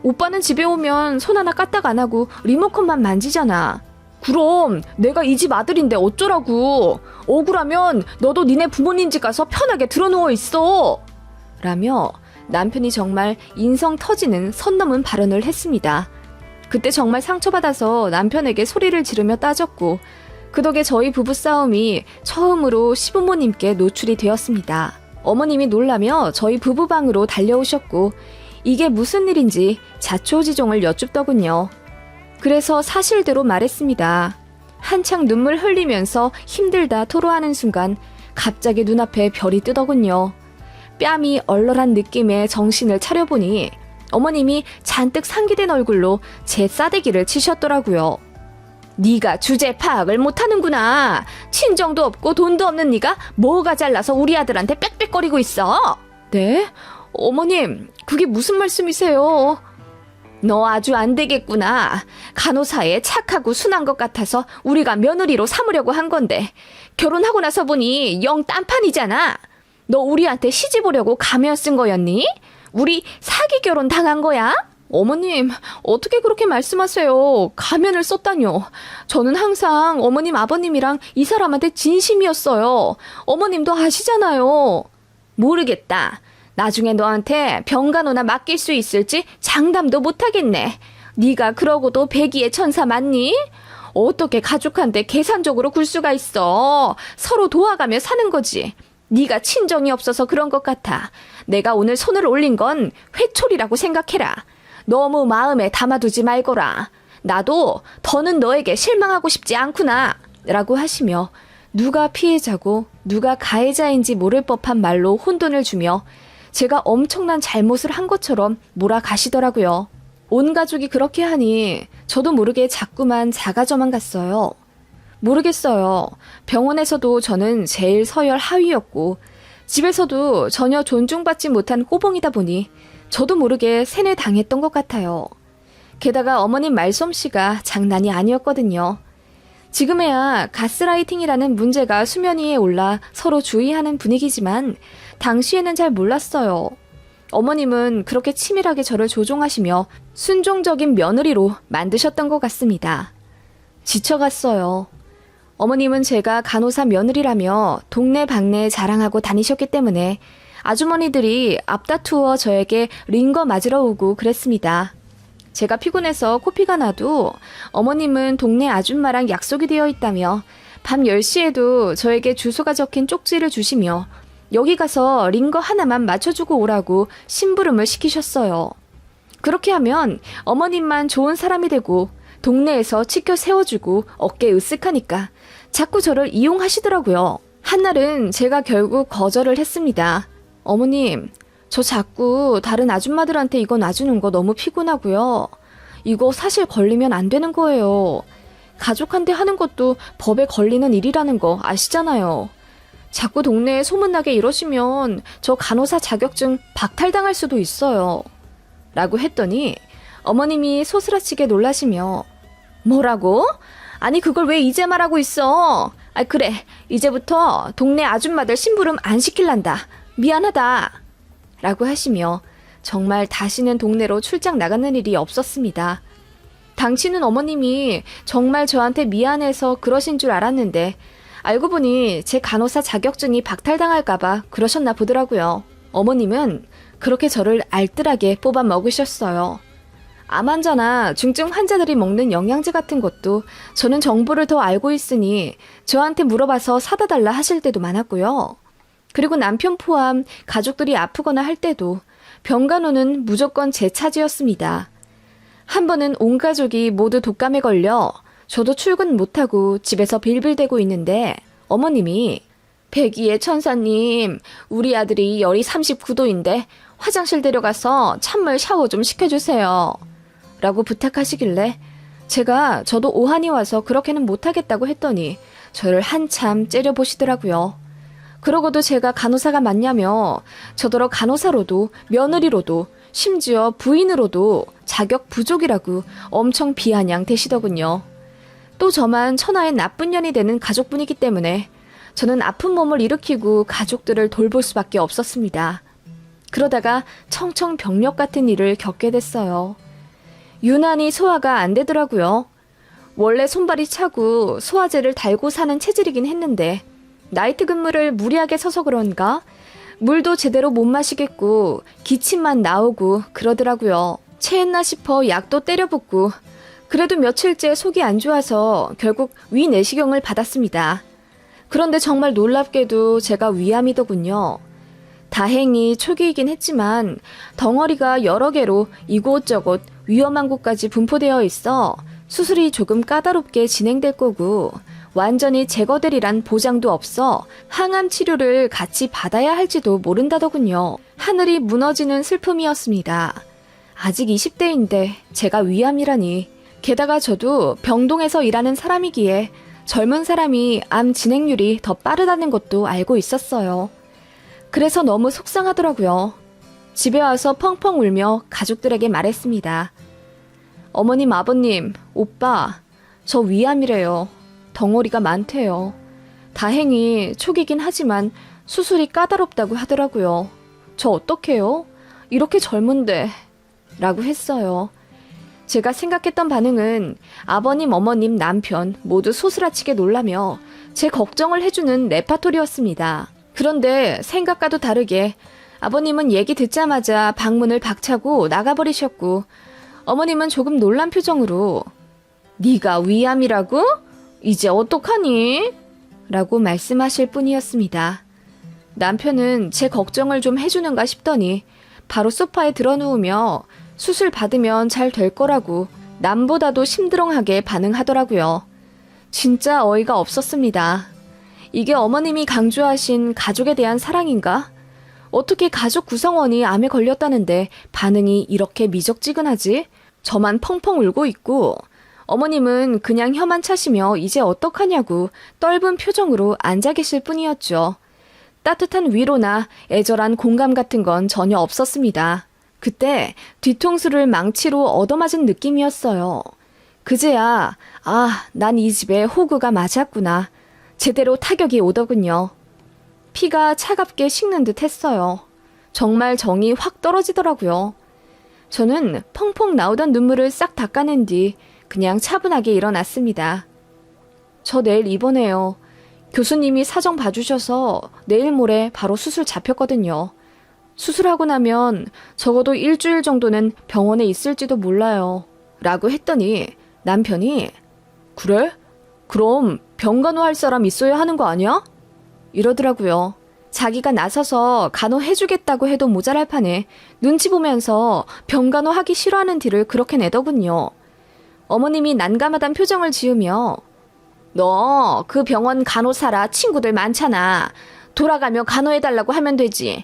오빠는 집에 오면 손 하나 까딱 안 하고 리모컨만 만지잖아. 그럼 내가 이 집 아들인데 어쩌라고. 억울하면 너도 니네 부모님 집 가서 편하게 드러누워 있어. 라며 남편이 정말 인성 터지는 선 넘은 발언을 했습니다. 그때 정말 상처받아서 남편에게 소리를 지르며 따졌고 그 덕에 저희 부부싸움이 처음으로 시부모님께 노출이 되었습니다. 어머님이 놀라며 저희 부부방으로 달려오셨고 이게 무슨 일인지 자초지종을 여쭙더군요. 그래서 사실대로 말했습니다. 한창 눈물 흘리면서 힘들다 토로하는 순간 갑자기 눈앞에 별이 뜨더군요. 뺨이 얼얼한 느낌에 정신을 차려보니 어머님이 잔뜩 상기된 얼굴로 제 싸대기를 치셨더라고요. 네가 주제 파악을 못하는구나. 친정도 없고 돈도 없는 네가 뭐가 잘나서 우리 아들한테 빽빽거리고 있어. 네? 어머님, 그게 무슨 말씀이세요? 너 아주 안 되겠구나. 간호사에 착하고 순한 것 같아서 우리가 며느리로 삼으려고 한 건데 결혼하고 나서 보니 영 딴판이잖아. 너 우리한테 시집 오려고 가면 쓴 거였니? 우리 사기 결혼 당한 거야? 어머님, 어떻게 그렇게 말씀하세요? 가면을 썼다뇨. 저는 항상 어머님 아버님이랑 이 사람한테 진심이었어요. 어머님도 아시잖아요. 모르겠다. 나중에 너한테 병간호나 맡길 수 있을지 장담도 못하겠네. 네가 그러고도 백의의 천사 맞니? 어떻게 가족한테 계산적으로 굴 수가 있어. 서로 도와가며 사는 거지. 네가 친정이 없어서 그런 것 같아. 내가 오늘 손을 올린 건 회초리라고 생각해라. 너무 마음에 담아두지 말거라. 나도 더는 너에게 실망하고 싶지 않구나. 라고 하시며 누가 피해자고 누가 가해자인지 모를 법한 말로 혼돈을 주며 제가 엄청난 잘못을 한 것처럼 몰아가시더라고요. 온 가족이 그렇게 하니 저도 모르게 자꾸만 자가져만 갔어요. 모르겠어요. 병원에서도 저는 제일 서열 하위였고 집에서도 전혀 존중받지 못한 꼬봉이다 보니 저도 모르게 세뇌당했던 것 같아요. 게다가 어머님 말솜씨가 장난이 아니었거든요. 지금에야 가스라이팅이라는 문제가 수면 위에 올라 서로 주의하는 분위기지만 당시에는 잘 몰랐어요. 어머님은 그렇게 치밀하게 저를 조종하시며 순종적인 며느리로 만드셨던 것 같습니다. 지쳐갔어요. 어머님은 제가 간호사 며느리라며 동네방네 자랑하고 다니셨기 때문에 아주머니들이 앞다투어 저에게 링거 맞으러 오고 그랬습니다. 제가 피곤해서 코피가 나도 어머님은 동네 아줌마랑 약속이 되어 있다며 밤 10시에도 저에게 주소가 적힌 쪽지를 주시며 여기 가서 링거 하나만 맞춰주고 오라고 심부름을 시키셨어요. 그렇게 하면 어머님만 좋은 사람이 되고 동네에서 치켜 세워주고 어깨 으쓱하니까 자꾸 저를 이용하시더라고요. 한날은 제가 결국 거절을 했습니다. 어머님, 저 자꾸 다른 아줌마들한테 이거 놔주는 거 너무 피곤하고요. 이거 사실 걸리면 안 되는 거예요. 가족한테 하는 것도 법에 걸리는 일이라는 거 아시잖아요. 자꾸 동네에 소문나게 이러시면 저 간호사 자격증 박탈당할 수도 있어요. 라고 했더니 어머님이 소스라치게 놀라시며 뭐라고? 아니 그걸 왜 이제 말하고 있어? 아 그래 이제부터 동네 아줌마들 심부름 안 시킬란다. 미안하다. 라고 하시며 정말 다시는 동네로 출장 나가는 일이 없었습니다. 당시는 어머님이 정말 저한테 미안해서 그러신 줄 알았는데 알고 보니 제 간호사 자격증이 박탈당할까봐 그러셨나 보더라고요. 어머님은 그렇게 저를 알뜰하게 뽑아 먹으셨어요. 암 환자나 중증 환자들이 먹는 영양제 같은 것도 저는 정보를 더 알고 있으니 저한테 물어봐서 사다 달라 하실 때도 많았고요. 그리고 남편 포함 가족들이 아프거나 할 때도 병간호는 무조건 제 차지였습니다. 한 번은 온 가족이 모두 독감에 걸려 저도 출근 못하고 집에서 빌빌대고 있는데 어머님이 백이의 천사님, 우리 아들이 열이 39도인데 화장실 데려가서 찬물 샤워 좀 시켜주세요. 라고 부탁하시길래 저도 오한이 와서 그렇게는 못하겠다고 했더니 저를 한참 째려보시더라고요. 그러고도 제가 간호사가 맞냐며 저더러 간호사로도 며느리로도 심지어 부인으로도 자격 부족이라고 엄청 비아냥 대시더군요. 또 저만 천하의 나쁜 년이 되는 가족분이기 때문에 저는 아픈 몸을 일으키고 가족들을 돌볼 수밖에 없었습니다. 그러다가 청청병력 같은 일을 겪게 됐어요. 유난히 소화가 안 되더라고요. 원래 손발이 차고 소화제를 달고 사는 체질이긴 했는데 나이트 근무를 무리하게 서서 그런가 물도 제대로 못 마시겠고 기침만 나오고 그러더라고요. 체했나 싶어 약도 때려붓고 그래도 며칠째 속이 안 좋아서 결국 위내시경을 받았습니다. 그런데 정말 놀랍게도 제가 위암이더군요. 다행히 초기이긴 했지만 덩어리가 여러 개로 이곳저곳 위험한 곳까지 분포되어 있어 수술이 조금 까다롭게 진행될 거고 완전히 제거되리란 보장도 없어 항암 치료를 같이 받아야 할지도 모른다더군요. 하늘이 무너지는 슬픔이었습니다. 아직 20대인데 제가 위암이라니. 게다가 저도 병동에서 일하는 사람이기에 젊은 사람이 암 진행률이 더 빠르다는 것도 알고 있었어요. 그래서 너무 속상하더라고요. 집에 와서 펑펑 울며 가족들에게 말했습니다. 어머님, 아버님, 오빠, 저 위암이래요. 덩어리가 많대요. 다행히 초기긴 하지만 수술이 까다롭다고 하더라고요. 저 어떡해요? 이렇게 젊은데. 라고 했어요. 제가 생각했던 반응은 아버님, 어머님, 남편 모두 소스라치게 놀라며 제 걱정을 해주는 레파토리였습니다. 그런데 생각과도 다르게 아버님은 얘기 듣자마자 방문을 박차고 나가버리셨고 어머님은 조금 놀란 표정으로 네가 위암이라고? 이제 어떡하니? 라고 말씀하실 뿐이었습니다. 남편은 제 걱정을 좀 해주는가 싶더니 바로 소파에 드러누우며 수술 받으면 잘 될 거라고 남보다도 심드렁하게 반응하더라고요. 진짜 어이가 없었습니다. 이게 어머님이 강조하신 가족에 대한 사랑인가? 어떻게 가족 구성원이 암에 걸렸다는데 반응이 이렇게 미적지근하지? 저만 펑펑 울고 있고 어머님은 그냥 혀만 차시며 이제 어떡하냐고 떫은 표정으로 앉아 계실 뿐이었죠. 따뜻한 위로나 애절한 공감 같은 건 전혀 없었습니다. 그때 뒤통수를 망치로 얻어맞은 느낌이었어요. 그제야 난 이 집에 호구가 맞았구나. 제대로 타격이 오더군요. 피가 차갑게 식는 듯 했어요. 정말 정이 확 떨어지더라고요. 저는 펑펑 나오던 눈물을 싹 닦아낸 뒤 그냥 차분하게 일어났습니다. 저 내일 입원해요. 교수님이 사정 봐주셔서 내일 모레 바로 수술 잡혔거든요. 수술하고 나면 적어도 일주일 정도는 병원에 있을지도 몰라요. 라고 했더니 남편이 그래? 그럼 병간호할 사람 있어야 하는 거 아니야? 이러더라고요. 자기가 나서서 간호해주겠다고 해도 모자랄 판에 눈치 보면서 병간호하기 싫어하는 티를 그렇게 내더군요. 어머님이 난감하단 표정을 지으며 너 그 병원 간호사라 친구들 많잖아. 돌아가며 간호해달라고 하면 되지.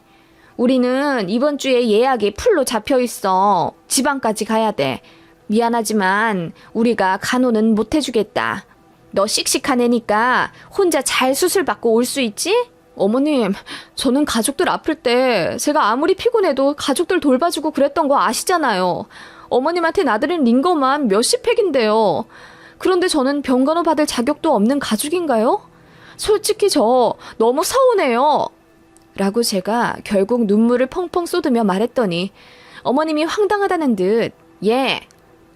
우리는 이번 주에 예약이 풀로 잡혀있어. 지방까지 가야 돼. 미안하지만 우리가 간호는 못 해주겠다. 너 씩씩한 애니까 혼자 잘 수술받고 올 수 있지? 어머님, 저는 가족들 아플 때 제가 아무리 피곤해도 가족들 돌봐주고 그랬던 거 아시잖아요. 어머님한테 나들인 링거만 몇십 팩인데요. 그런데 저는 병간호 받을 자격도 없는 가족인가요? 솔직히 저 너무 서운해요. 라고 제가 결국 눈물을 펑펑 쏟으며 말했더니 어머님이 황당하다는 듯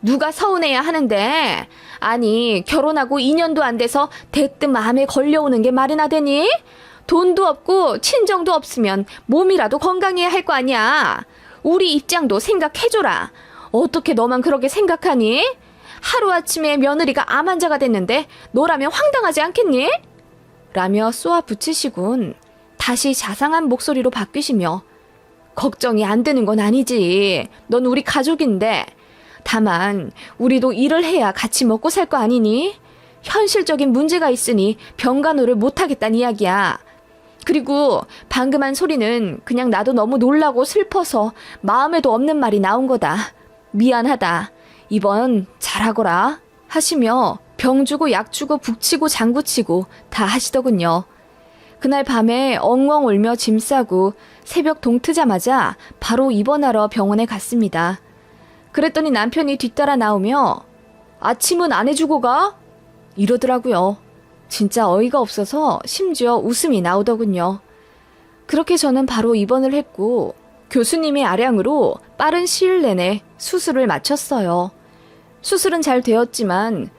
누가 서운해야 하는데? 아니 결혼하고 2년도 안 돼서 대뜸 암에 걸려오는 게 말이나 되니? 돈도 없고 친정도 없으면 몸이라도 건강해야 할 거 아니야. 우리 입장도 생각해줘라. 어떻게 너만 그렇게 생각하니? 하루아침에 며느리가 암 환자가 됐는데 너라면 황당하지 않겠니? 라며 쏘아 붙이시곤 다시 자상한 목소리로 바뀌시며 걱정이 안 되는 건 아니지. 넌 우리 가족인데. 다만 우리도 일을 해야 같이 먹고 살 거 아니니? 현실적인 문제가 있으니 병간호를 못하겠다는 이야기야. 그리고 방금 한 소리는 그냥 나도 너무 놀라고 슬퍼서 마음에도 없는 말이 나온 거다. 미안하다. 이번 잘하거라. 하시며 병 주고 약 주고 북치고 장구치고 다 하시더군요. 그날 밤에 엉엉 울며 짐 싸고 새벽 동 트자마자 바로 입원하러 병원에 갔습니다. 그랬더니 남편이 뒤따라 나오며 아침은 안 해주고 가? 이러더라고요. 진짜 어이가 없어서 심지어 웃음이 나오더군요. 그렇게 저는 바로 입원을 했고 교수님의 아량으로 빠른 시일 내내 수술을 마쳤어요. 수술은 잘 되었지만